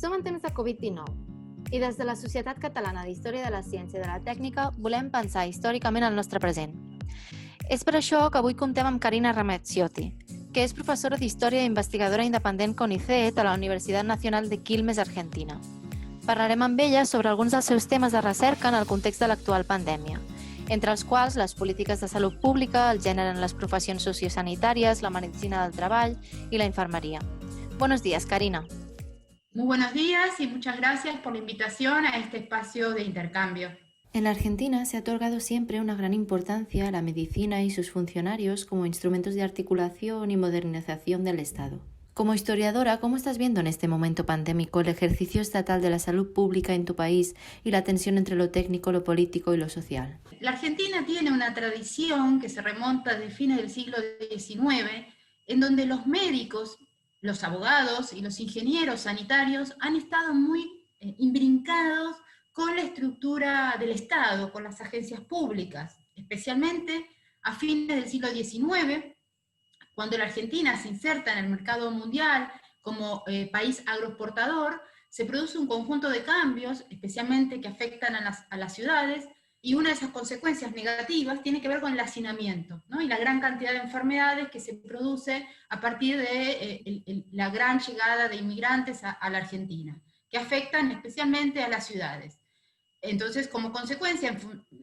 Som en temps de Covid-19 i des de la Societat Catalana d'Història de la Ciència i de la Tècnica volem pensar històricament el nostre present. És per això que avui comptem amb Karina Ramazzotti, que és professora d'Història i investigadora independent CONICET a la Universitat Nacional de Quilmes, Argentina. Parlarem amb ella sobre alguns dels seus temes de recerca en el context de l'actual pandèmia, entre els quals les polítiques de salut pública, el gènere en les professions sociosanitàries, la medicina del treball i la infermeria. Buenos días, Karina. Muy buenos días y muchas gracias por la invitación a este espacio de intercambio. En la Argentina se ha otorgado siempre una gran importancia a la medicina y sus funcionarios como instrumentos de articulación y modernización del Estado. Como historiadora, ¿cómo estás viendo en este momento pandémico el ejercicio estatal de la salud pública en tu país y la tensión entre lo técnico, lo político y lo social? La Argentina tiene una tradición que se remonta desde fines del siglo XIX, en donde los médicos, los abogados y los ingenieros sanitarios han estado muy imbrincados con la estructura del Estado, con las agencias públicas, especialmente a fines del siglo XIX, cuando la Argentina se inserta en el mercado mundial como país agroexportador, se produce un conjunto de cambios, especialmente que afectan a las ciudades, y una de esas consecuencias negativas tiene que ver con el hacinamiento, ¿no? Y la gran cantidad de enfermedades que se produce a partir de la gran llegada de inmigrantes a la Argentina, que afectan especialmente a las ciudades. Entonces, como consecuencia,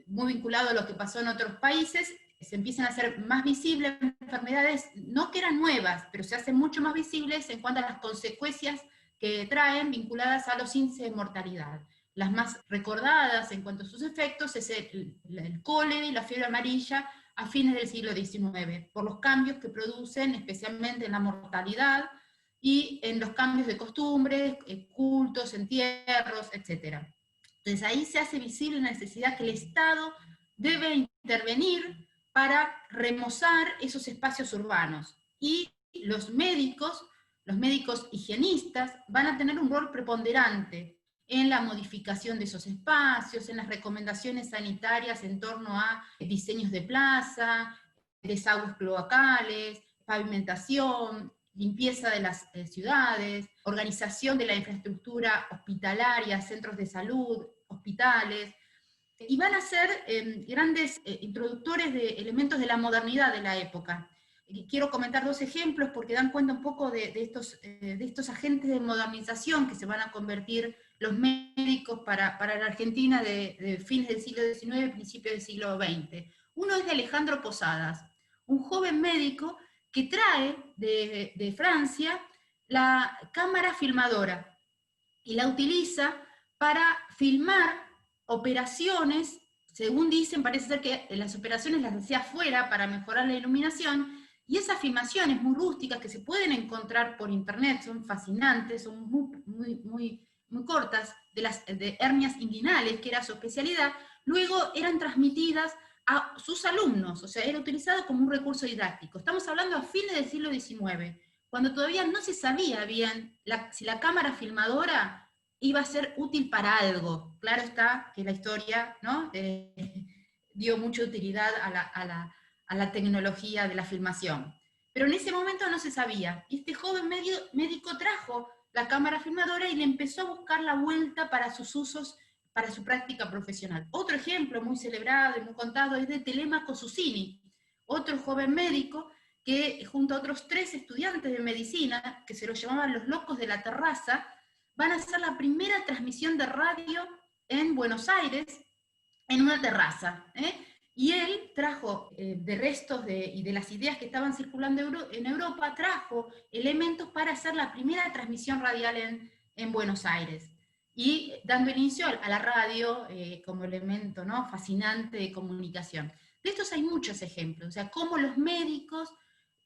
muy vinculado a lo que pasó en otros países, se empiezan a hacer más visibles enfermedades, no que eran nuevas, pero se hacen mucho más visibles en cuanto a las consecuencias que traen vinculadas a los índices de mortalidad. Las más recordadas en cuanto a sus efectos es el cólera y la fiebre amarilla a fines del siglo XIX, por los cambios que producen especialmente en la mortalidad y en los cambios de costumbres, cultos, entierros, etc. Entonces ahí se hace visible la necesidad que el Estado debe intervenir para remozar esos espacios urbanos. Y los médicos higienistas van a tener un rol preponderante en la modificación de esos espacios, en las recomendaciones sanitarias en torno a diseños de plaza, desagües cloacales, pavimentación, limpieza de las ciudades, organización de la infraestructura hospitalaria, centros de salud, hospitales, y van a ser grandes introductores de elementos de la modernidad de la época. Quiero comentar dos ejemplos porque dan cuenta un poco de estos agentes de modernización que se van a convertir los médicos para la Argentina de fines del siglo XIX, principios del siglo XX. Uno es de Alejandro Posadas, un joven médico que trae de Francia la cámara filmadora y la utiliza para filmar operaciones. Según dicen, parece ser que las operaciones las hacía afuera para mejorar la iluminación, y esas filmaciones muy rústicas que se pueden encontrar por internet, son fascinantes, son muy cortas, de hernias inguinales, que era su especialidad, luego eran transmitidas a sus alumnos, o sea, era utilizado como un recurso didáctico. Estamos hablando a fines del siglo XIX, cuando todavía no se sabía bien si la cámara filmadora iba a ser útil para algo. Claro está que la historia, ¿no? Dio mucha utilidad a la tecnología de la filmación. Pero en ese momento no se sabía. Y este joven médico trajo la cámara filmadora y le empezó a buscar la vuelta para sus usos, para su práctica profesional. Otro ejemplo muy celebrado y muy contado es de Telemaco Susini, otro joven médico que junto a otros 3 estudiantes de medicina, que se los llamaban los locos de la terraza, van a hacer la primera transmisión de radio en Buenos Aires, en una terraza. Y él trajo, de restos y de las ideas que estaban circulando en Europa, trajo elementos para hacer la primera transmisión radial en Buenos Aires, y dando inicio a la radio como elemento, ¿no?, fascinante de comunicación. De estos hay muchos ejemplos, o sea, cómo los médicos,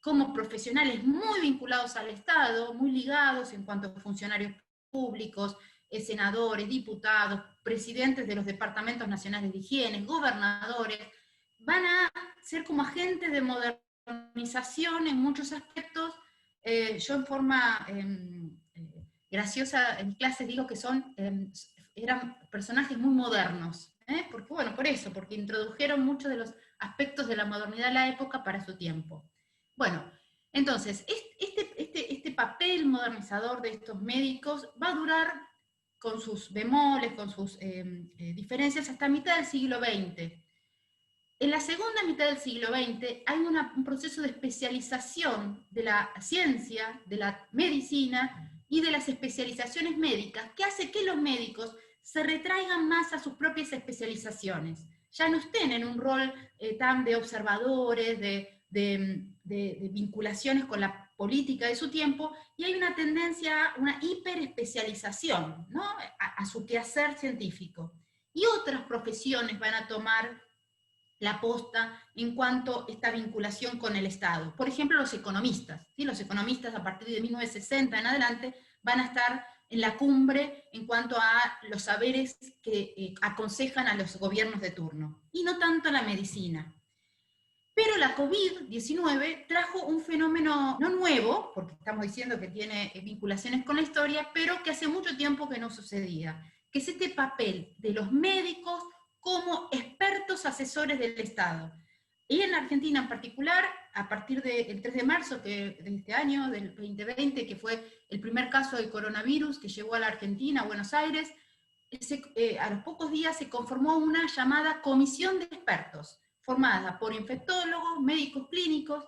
como profesionales muy vinculados al Estado, muy ligados en cuanto a funcionarios públicos, senadores, diputados, presidentes de los departamentos nacionales de higiene, gobernadores, van a ser como agentes de modernización en muchos aspectos. Yo en forma graciosa en mis clases digo que eran personajes muy modernos, porque, bueno, porque introdujeron muchos de los aspectos de la modernidad de la época para su tiempo. Bueno, entonces, este papel papel modernizador de estos médicos va a durar con sus bemoles, con sus diferencias, hasta mitad del siglo XX. En la segunda mitad del siglo XX hay un proceso de especialización de la ciencia, de la medicina y de las especializaciones médicas, que hace que los médicos se retraigan más a sus propias especializaciones. Ya no estén en un rol tan de observadores, de vinculaciones con la política de su tiempo, y hay una tendencia, una hiperespecialización, ¿no? a su quehacer científico. Y otras profesiones van a tomar la posta en cuanto a esta vinculación con el Estado. Por ejemplo, los economistas. ¿Sí? Los economistas a partir de 1960 en adelante van a estar en la cumbre en cuanto a los saberes que aconsejan a los gobiernos de turno, y no tanto la medicina. Pero la COVID-19 trajo un fenómeno no nuevo, porque estamos diciendo que tiene vinculaciones con la historia, pero que hace mucho tiempo que no sucedía, que es este papel de los médicos como expertos asesores del Estado. Y en la Argentina en particular, a partir del 3 de marzo de este año, del 2020, que fue el primer caso de coronavirus que llegó a la Argentina, a Buenos Aires, a los pocos días se conformó una llamada comisión de expertos, formada por infectólogos, médicos clínicos,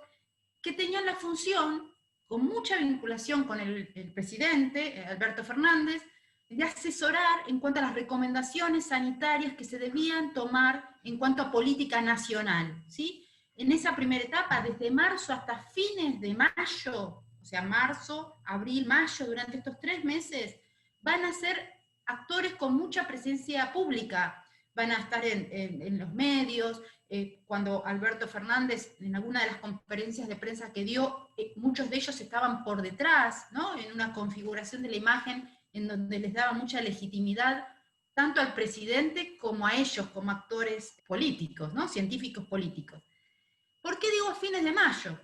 que tenían la función, con mucha vinculación con el presidente, Alberto Fernández, de asesorar en cuanto a las recomendaciones sanitarias que se debían tomar en cuanto a política nacional, ¿sí? En esa primera etapa, desde marzo hasta fines de mayo, o sea, marzo, abril, mayo, durante estos 3 meses, van a ser actores con mucha presencia pública, van a estar en los medios. Cuando Alberto Fernández, en alguna de las conferencias de prensa que dio, muchos de ellos estaban por detrás, ¿no? En una configuración de la imagen en donde les daba mucha legitimidad tanto al presidente como a ellos, como actores políticos, ¿no? Científicos políticos. ¿Por qué digo a fines de mayo?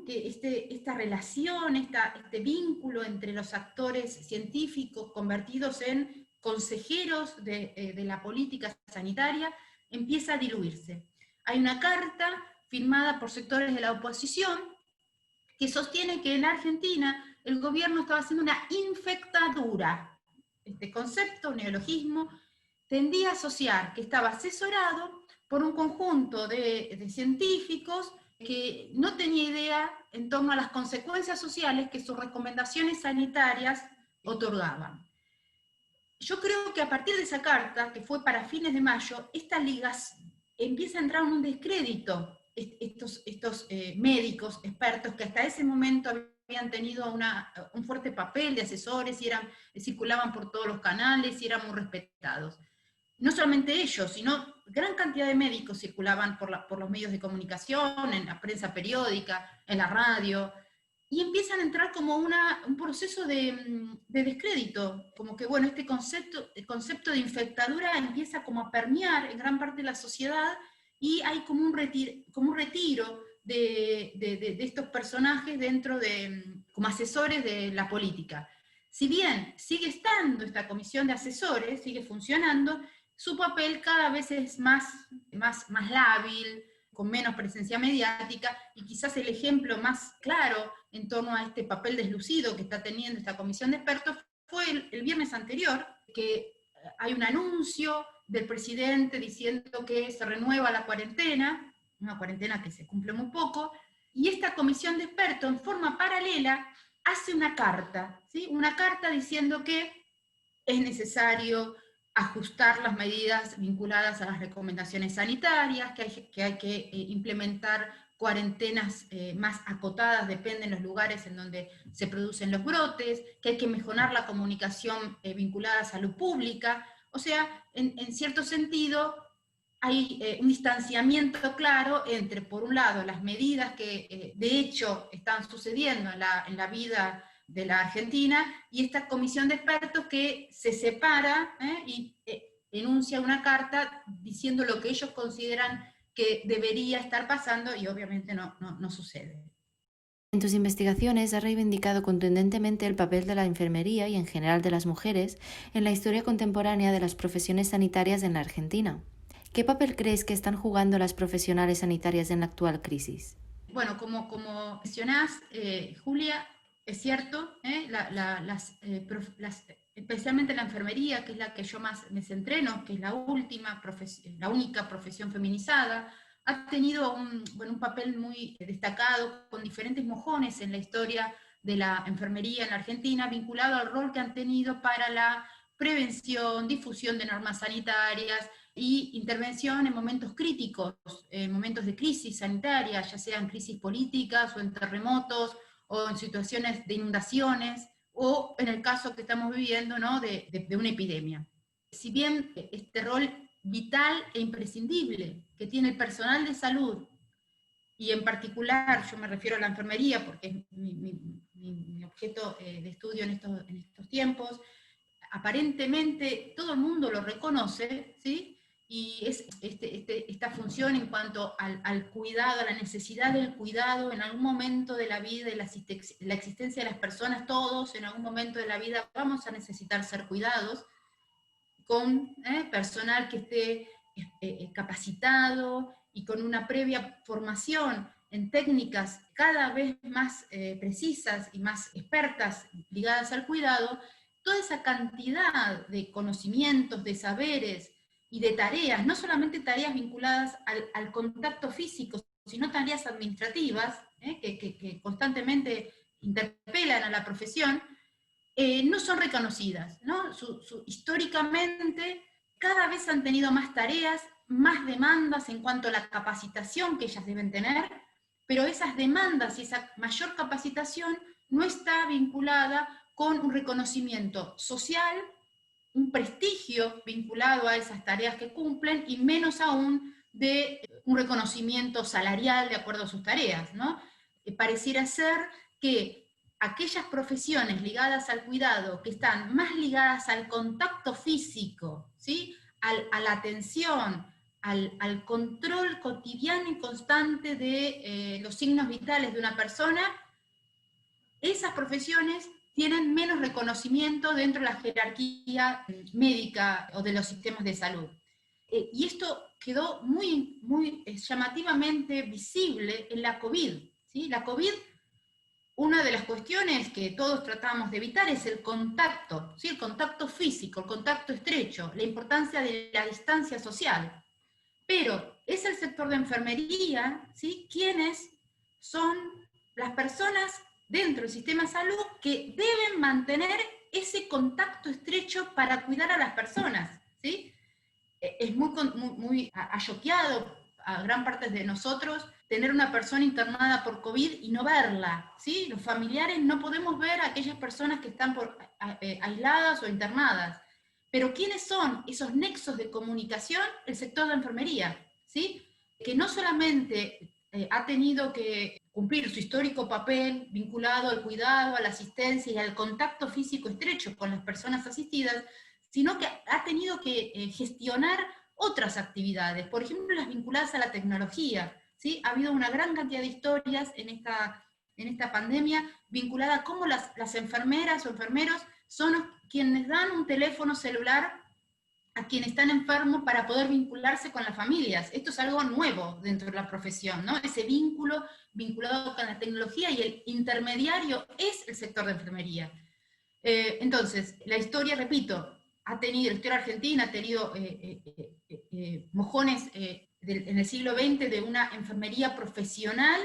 Que esta relación, este vínculo entre los actores científicos convertidos en consejeros de la política sanitaria empieza a diluirse. Hay una carta firmada por sectores de la oposición que sostiene que en Argentina el gobierno estaba haciendo una infectadura. Este concepto, neologismo, tendía a asociar que estaba asesorado por un conjunto de científicos que no tenía idea en torno a las consecuencias sociales que sus recomendaciones sanitarias otorgaban. Yo creo que a partir de esa carta, que fue para fines de mayo, esta liga empieza a entrar en un descrédito, estos médicos expertos que hasta ese momento habían tenido un fuerte papel de asesores y circulaban por todos los canales y eran muy respetados. No solamente ellos, sino gran cantidad de médicos circulaban por los medios de comunicación, en la prensa periódica, en la radio, y empiezan a entrar como un proceso de descrédito, como que bueno, el concepto de infectadura empieza como a permear en gran parte de la sociedad, y hay como un retiro de estos personajes como asesores de la política. Si bien sigue estando esta comisión de asesores, sigue funcionando, su papel cada vez es más lábil, con menos presencia mediática, y quizás el ejemplo más claro en torno a este papel deslucido que está teniendo esta comisión de expertos fue el viernes anterior, que hay un anuncio del presidente diciendo que se renueva la cuarentena, una cuarentena que se cumple muy poco, y esta comisión de expertos en forma paralela hace una carta, ¿sí? Una carta diciendo que es necesario ajustar las medidas vinculadas a las recomendaciones sanitarias, que hay que implementar cuarentenas más acotadas, depende de los lugares en donde se producen los brotes, que hay que mejorar la comunicación vinculada a salud pública. O sea, en cierto sentido, hay un distanciamiento claro entre, por un lado, las medidas que de hecho están sucediendo en la vida de la Argentina, y esta comisión de expertos que se separa y enuncia una carta diciendo lo que ellos consideran que debería estar pasando, y obviamente no sucede. En tus investigaciones has reivindicado contundentemente el papel de la enfermería y en general de las mujeres en la historia contemporánea de las profesiones sanitarias en la Argentina. ¿Qué papel crees que están jugando las profesionales sanitarias en la actual crisis? Bueno, como mencionás, Julia, es cierto, especialmente la enfermería, que es la que yo más me centré, ¿no? Que es la única profesión feminizada, ha tenido un papel muy destacado, con diferentes mojones en la historia de la enfermería en la Argentina, vinculado al rol que han tenido para la prevención, difusión de normas sanitarias y intervención en momentos críticos, en momentos de crisis sanitaria, ya sean crisis políticas o en terremotos, o en situaciones de inundaciones, o en el caso que estamos viviendo, ¿no? de una epidemia. Si bien este rol vital e imprescindible que tiene el personal de salud, y en particular yo me refiero a la enfermería, porque es mi objeto de estudio en estos tiempos, aparentemente todo el mundo lo reconoce, ¿sí? Y es esta función en cuanto al cuidado, a la necesidad del cuidado en algún momento de la vida, de la existencia de las personas, todos en algún momento de la vida vamos a necesitar ser cuidados, con personal que esté capacitado y con una previa formación en técnicas cada vez más precisas y más expertas ligadas al cuidado. Toda esa cantidad de conocimientos, de saberes y de tareas, no solamente tareas vinculadas al contacto físico, sino tareas administrativas, que constantemente interpelan a la profesión, no son reconocidas, ¿no? Históricamente cada vez han tenido más tareas, más demandas en cuanto a la capacitación que ellas deben tener, pero esas demandas y esa mayor capacitación no está vinculada con un reconocimiento social, un prestigio vinculado a esas tareas que cumplen, y menos aún de un reconocimiento salarial de acuerdo a sus tareas, ¿no? Pareciera ser que aquellas profesiones ligadas al cuidado, que están más ligadas al contacto físico, ¿sí? A la atención, al control cotidiano y constante de los signos vitales de una persona, esas profesiones tienen menos reconocimiento dentro de la jerarquía médica o de los sistemas de salud. Y esto quedó muy, muy llamativamente visible en la COVID, ¿sí? La COVID, una de las cuestiones que todos tratamos de evitar es el contacto, ¿sí? El contacto físico, el contacto estrecho, la importancia de la distancia social. Pero es el sector de enfermería, ¿sí? Quienes son las personas dentro del sistema de salud que deben mantener ese contacto estrecho para cuidar a las personas, ¿sí? Es muy choqueado a gran parte de nosotros tener una persona internada por COVID y no verla, ¿sí? Los familiares no podemos ver a aquellas personas que están aisladas o internadas. Pero ¿quiénes son esos nexos de comunicación? El sector de enfermería, ¿sí? Que no solamente ha tenido que cumplir su histórico papel vinculado al cuidado, a la asistencia y al contacto físico estrecho con las personas asistidas, sino que ha tenido que gestionar otras actividades, por ejemplo, las vinculadas a la tecnología, ¿sí? Ha habido una gran cantidad de historias en esta pandemia vinculada a cómo las enfermeras o enfermeros son quienes dan un teléfono celular a quienes están enfermos para poder vincularse con las familias. Esto es algo nuevo dentro de la profesión, ¿no? Ese vínculo vinculado con la tecnología, y el intermediario es el sector de enfermería. Entonces, la historia, repito, la historia argentina ha tenido mojones en el siglo XX de una enfermería profesional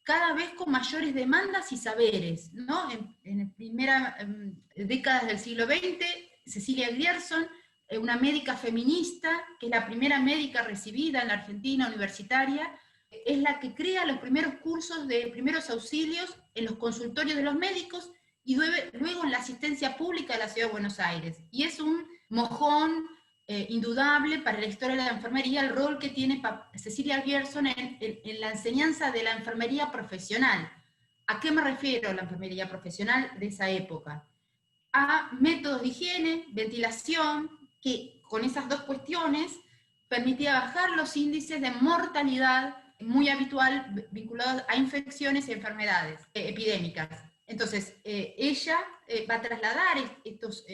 cada vez con mayores demandas y saberes, ¿no? En las primeras décadas del siglo XX, Cecilia Grierson, una médica feminista, que es la primera médica recibida en la Argentina universitaria, es la que crea los primeros cursos de primeros auxilios en los consultorios de los médicos y luego en la asistencia pública de la Ciudad de Buenos Aires. Y es un mojón indudable para la historia de la enfermería el rol que tiene Cecilia Grierson en la enseñanza de la enfermería profesional. ¿A qué me refiero la enfermería profesional de esa época? A métodos de higiene, ventilación, que con esas dos cuestiones permitía bajar los índices de mortalidad muy habitual vinculados a infecciones y enfermedades epidémicas. Entonces, ella va a trasladar estos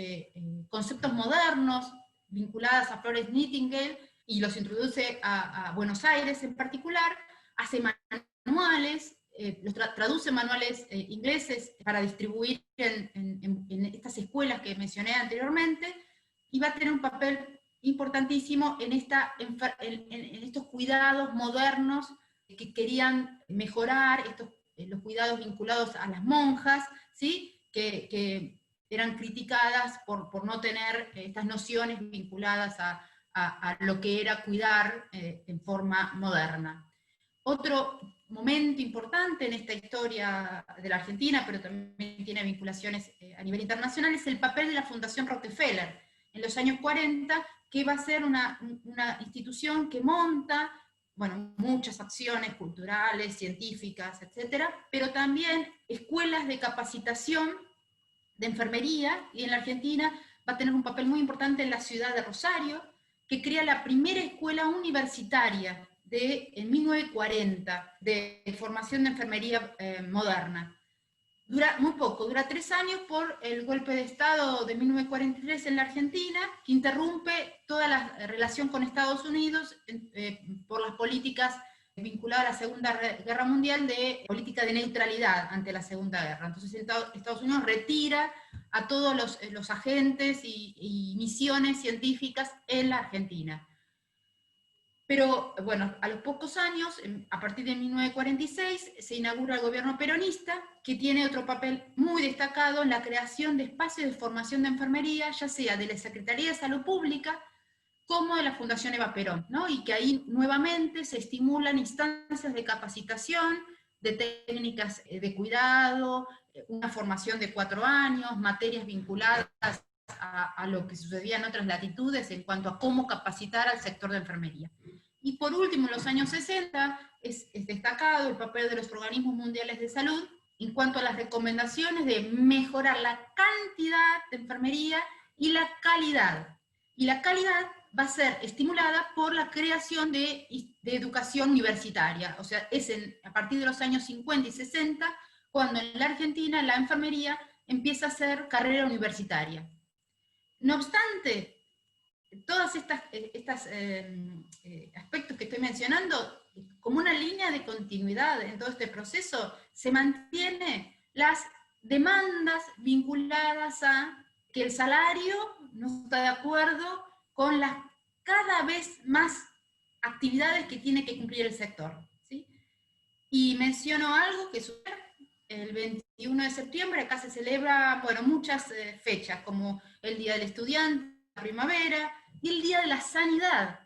conceptos modernos vinculados a Florence Nightingale y los introduce a Buenos Aires en particular, hace manuales traduce manuales ingleses para distribuir en estas escuelas que mencioné anteriormente, y va a tener un papel importantísimo en estos cuidados modernos que querían mejorar, los cuidados vinculados a las monjas, ¿sí? que eran criticadas por no tener estas nociones vinculadas a lo que era cuidar en forma moderna. Otro momento importante en esta historia de la Argentina, pero también tiene vinculaciones a nivel internacional, es el papel de la Fundación Rockefeller en los años 40, que va a ser una institución que monta, bueno, muchas acciones culturales, científicas, etcétera, pero también escuelas de capacitación de enfermería, y en la Argentina va a tener un papel muy importante en la ciudad de Rosario, que crea la primera escuela universitaria en 1940, de formación de enfermería moderna. Dura muy poco, dura 3 años por el golpe de Estado de 1943 en la Argentina, que interrumpe toda la relación con Estados Unidos por las políticas vinculadas a la Segunda Guerra Mundial, de política de neutralidad ante la Segunda Guerra. Entonces Estados Unidos retira a todos los agentes y misiones científicas en la Argentina. Pero bueno, a los pocos años, a partir de 1946, se inaugura el gobierno peronista, que tiene otro papel muy destacado en la creación de espacios de formación de enfermería, ya sea de la Secretaría de Salud Pública, como de la Fundación Eva Perón, ¿no? Y que ahí nuevamente se estimulan instancias de capacitación, de técnicas de cuidado, una formación de 4 años, materias vinculadas a lo que sucedía en otras latitudes en cuanto a cómo capacitar al sector de enfermería. Y por último, en los años 60, es destacado el papel de los organismos mundiales de salud en cuanto a las recomendaciones de mejorar la cantidad de enfermería y la calidad. Y la calidad va a ser estimulada por la creación de educación universitaria. O sea, es a partir de los años 50 y 60, cuando en la Argentina la enfermería empieza a ser carrera universitaria. No obstante, todos estos aspectos que estoy mencionando, como una línea de continuidad en todo este proceso, se mantiene las demandas vinculadas a que el salario no está de acuerdo con las cada vez más actividades que tiene que cumplir el sector, ¿sí? Y menciono algo que sucede el 21 de septiembre, acá se celebra, bueno, muchas fechas, como el Día del Estudiante, la primavera, y el Día de la Sanidad.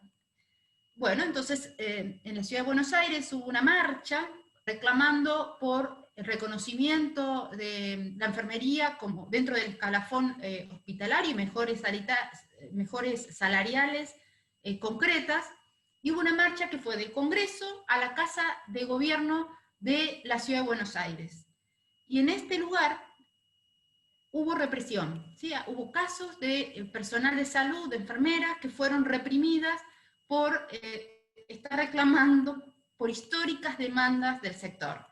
Bueno, entonces en la Ciudad de Buenos Aires hubo una marcha reclamando por el reconocimiento de la enfermería como dentro del escalafón hospitalario y mejores salariales concretas, y hubo una marcha que fue del Congreso a la Casa de Gobierno de la Ciudad de Buenos Aires. Y en este lugar hubo represión, ¿sí? Hubo casos de personal de salud, de enfermeras, que fueron reprimidas por estar reclamando por históricas demandas del sector.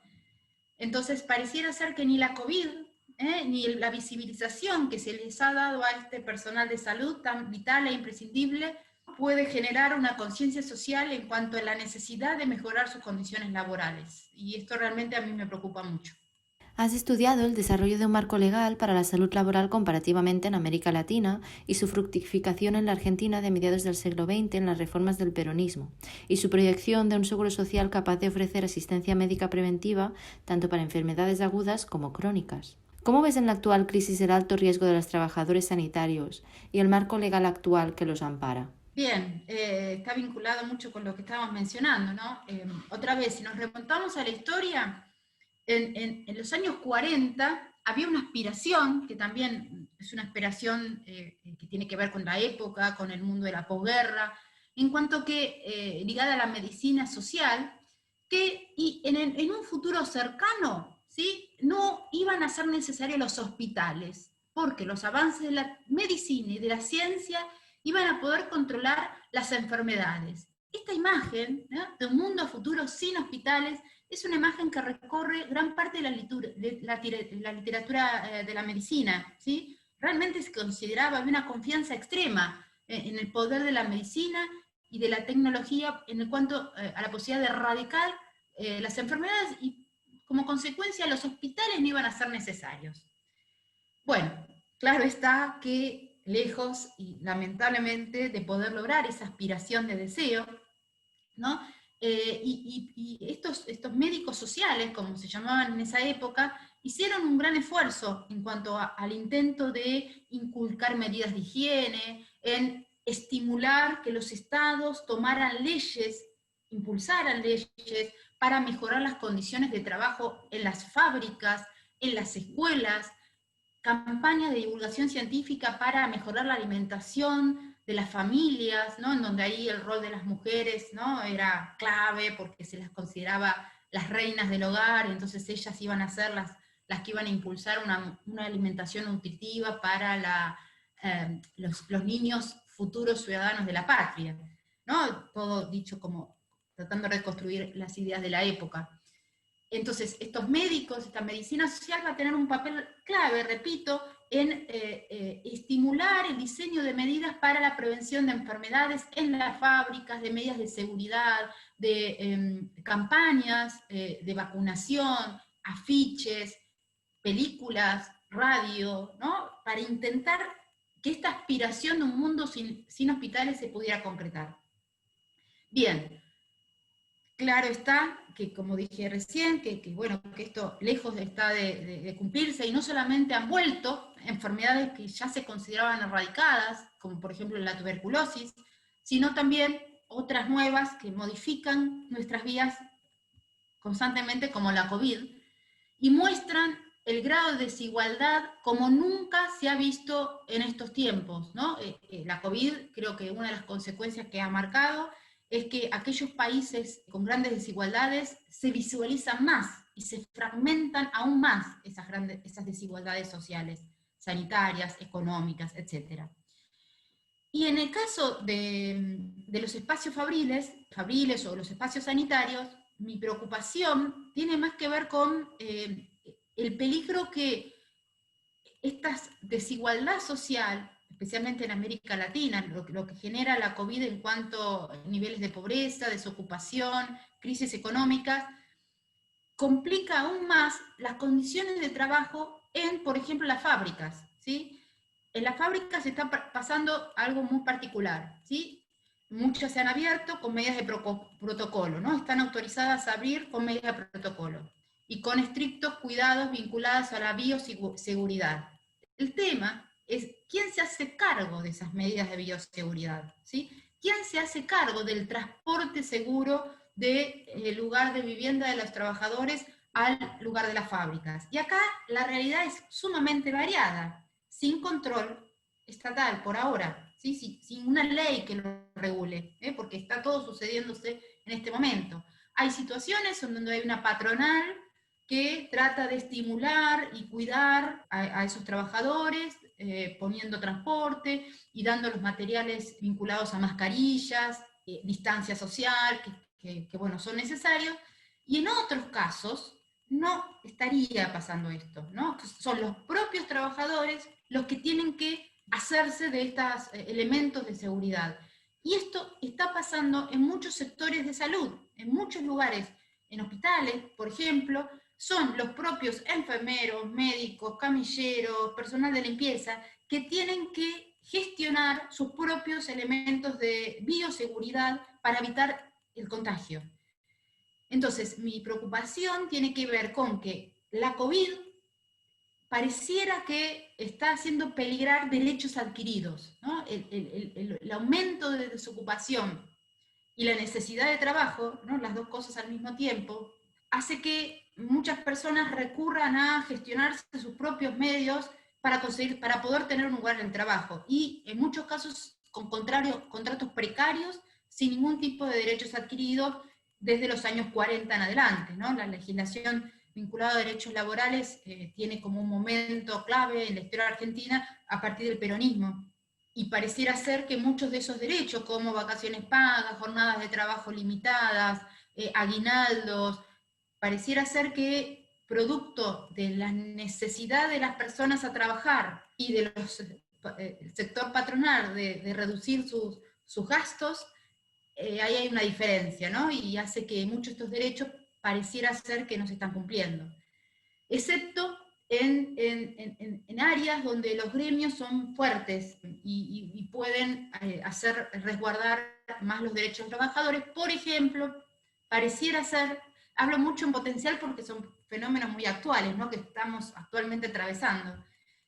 Entonces pareciera ser que ni la COVID, ni la visibilización que se les ha dado a este personal de salud tan vital e imprescindible puede generar una conciencia social en cuanto a la necesidad de mejorar sus condiciones laborales. Y esto realmente a mí me preocupa mucho. Has estudiado el desarrollo de un marco legal para la salud laboral comparativamente en América Latina y su fructificación en la Argentina de mediados del siglo XX en las reformas del peronismo, y su proyección de un seguro social capaz de ofrecer asistencia médica preventiva tanto para enfermedades agudas como crónicas. ¿Cómo ves en la actual crisis el alto riesgo de los trabajadores sanitarios y el marco legal actual que los ampara? Bien, está vinculado mucho con lo que estábamos mencionando, ¿no? Otra vez, si nos remontamos a la historia, en los años 40 había una aspiración, que también es una aspiración que tiene que ver con la época, con el mundo de la posguerra, en cuanto que ligada a la medicina social, que en un futuro cercano, ¿sí?, no iban a ser necesarios los hospitales, porque los avances de la medicina y de la ciencia iban a poder controlar las enfermedades. Esta imagen, ¿no?, de un mundo futuro sin hospitales es una imagen que recorre gran parte de la literatura de la medicina, ¿sí? Realmente se consideraba una confianza extrema en el poder de la medicina y de la tecnología en cuanto a la posibilidad de erradicar las enfermedades y como consecuencia los hospitales no iban a ser necesarios. Bueno, claro está que lejos, y lamentablemente, de poder lograr esa aspiración de deseo, ¿no? Y estos médicos sociales, como se llamaban en esa época, hicieron un gran esfuerzo en cuanto al intento de inculcar medidas de higiene, en estimular que los estados tomaran leyes, impulsaran leyes para mejorar las condiciones de trabajo en las fábricas, en las escuelas, campañas de divulgación científica para mejorar la alimentación de las familias, ¿no? En donde ahí el rol de las mujeres, ¿no? Era clave porque se las consideraba las reinas del hogar, y entonces ellas iban a ser las que iban a impulsar una alimentación nutritiva para los niños futuros ciudadanos de la patria, ¿no? Todo dicho como tratando de reconstruir las ideas de la época. Entonces, estos médicos, esta medicina social va a tener un papel clave, repito, en estimular el diseño de medidas para la prevención de enfermedades en las fábricas, de medidas de seguridad, de campañas de vacunación, afiches, películas, radio, ¿no? Para intentar que esta aspiración de un mundo sin hospitales se pudiera concretar. Bien. Claro está que, como dije recién, bueno, que esto lejos está de cumplirse, y no solamente han vuelto enfermedades que ya se consideraban erradicadas, como por ejemplo la tuberculosis, sino también otras nuevas que modifican nuestras vidas constantemente, como la COVID, y muestran el grado de desigualdad como nunca se ha visto en estos tiempos, ¿no? La COVID, creo que una de las consecuencias que ha marcado es que aquellos países con grandes desigualdades se visualizan más y se fragmentan aún más esas desigualdades sociales, sanitarias, económicas, etc. Y en el caso de los espacios fabriles o los espacios sanitarios, mi preocupación tiene más que ver con el peligro que esta desigualdad social, especialmente en América Latina, lo que genera la COVID en cuanto a niveles de pobreza, desocupación, crisis económicas, complica aún más las condiciones de trabajo en, por ejemplo, las fábricas, ¿sí? En las fábricas está pasando algo muy particular, ¿sí? Muchas se han abierto con medidas de protocolo, ¿no? Están autorizadas a abrir con medidas de protocolo y con estrictos cuidados vinculados a la bioseguridad. El tema es quién se hace cargo de esas medidas de bioseguridad, ¿sí? ¿Quién se hace cargo del transporte seguro del lugar de vivienda de los trabajadores al lugar de las fábricas? Y acá la realidad es sumamente variada, sin control estatal por ahora, ¿sí? Sin una ley que lo regule, porque está todo sucediéndose en este momento. Hay situaciones en donde hay una patronal que trata de estimular y cuidar a esos trabajadores, poniendo transporte y dando los materiales vinculados a mascarillas, distancia social, que bueno, son necesarios, y en otros casos no estaría pasando esto, ¿no? Son los propios trabajadores los que tienen que hacerse de estos elementos de seguridad. Y esto está pasando en muchos sectores de salud, en muchos lugares, en hospitales, por ejemplo, son los propios enfermeros, médicos, camilleros, personal de limpieza, que tienen que gestionar sus propios elementos de bioseguridad para evitar el contagio. Entonces, mi preocupación tiene que ver con que la COVID pareciera que está haciendo peligrar derechos adquiridos, ¿no? El aumento de desocupación y la necesidad de trabajo, ¿no? Las dos cosas al mismo tiempo, hace que muchas personas recurran a gestionarse sus propios medios para poder tener un lugar en el trabajo, y en muchos casos con contratos precarios, sin ningún tipo de derechos adquiridos desde los años 40 en adelante, ¿no? La legislación vinculada a derechos laborales tiene como un momento clave en la historia argentina a partir del peronismo, y pareciera ser que muchos de esos derechos, como vacaciones pagas, jornadas de trabajo limitadas, aguinaldos, pareciera ser que producto de la necesidad de las personas a trabajar y del sector patronal de reducir sus gastos, ahí hay una diferencia, ¿no? Y hace que muchos de estos derechos pareciera ser que no se están cumpliendo, excepto en áreas donde los gremios son fuertes y pueden resguardar más los derechos de los trabajadores. Por ejemplo, pareciera ser, hablo mucho en potencial porque son fenómenos muy actuales, ¿no?, que estamos actualmente atravesando.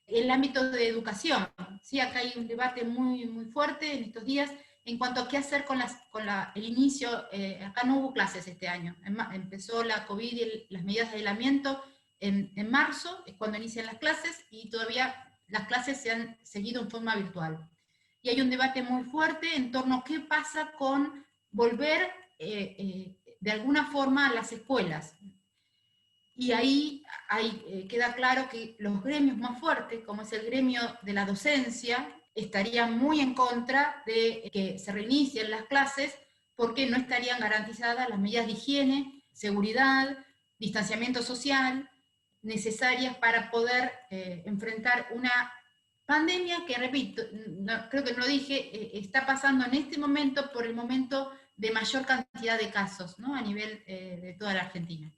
El ámbito de educación, ¿sí? Acá hay un debate muy, muy fuerte en estos días en cuanto a qué hacer con el inicio. Acá no hubo clases este año, empezó la COVID y las medidas de aislamiento en marzo, es cuando inician las clases, y todavía las clases se han seguido en forma virtual. Y hay un debate muy fuerte en torno a qué pasa con volver de alguna forma a las escuelas. Y ahí queda claro que los gremios más fuertes, como es el gremio de la docencia, estarían muy en contra de que se reinicien las clases porque no estarían garantizadas las medidas de higiene, seguridad, distanciamiento social necesarias para poder enfrentar una pandemia que, repito, creo que no lo dije, está pasando en este momento por el momento de mayor cantidad de casos, ¿no?, a nivel de toda la Argentina.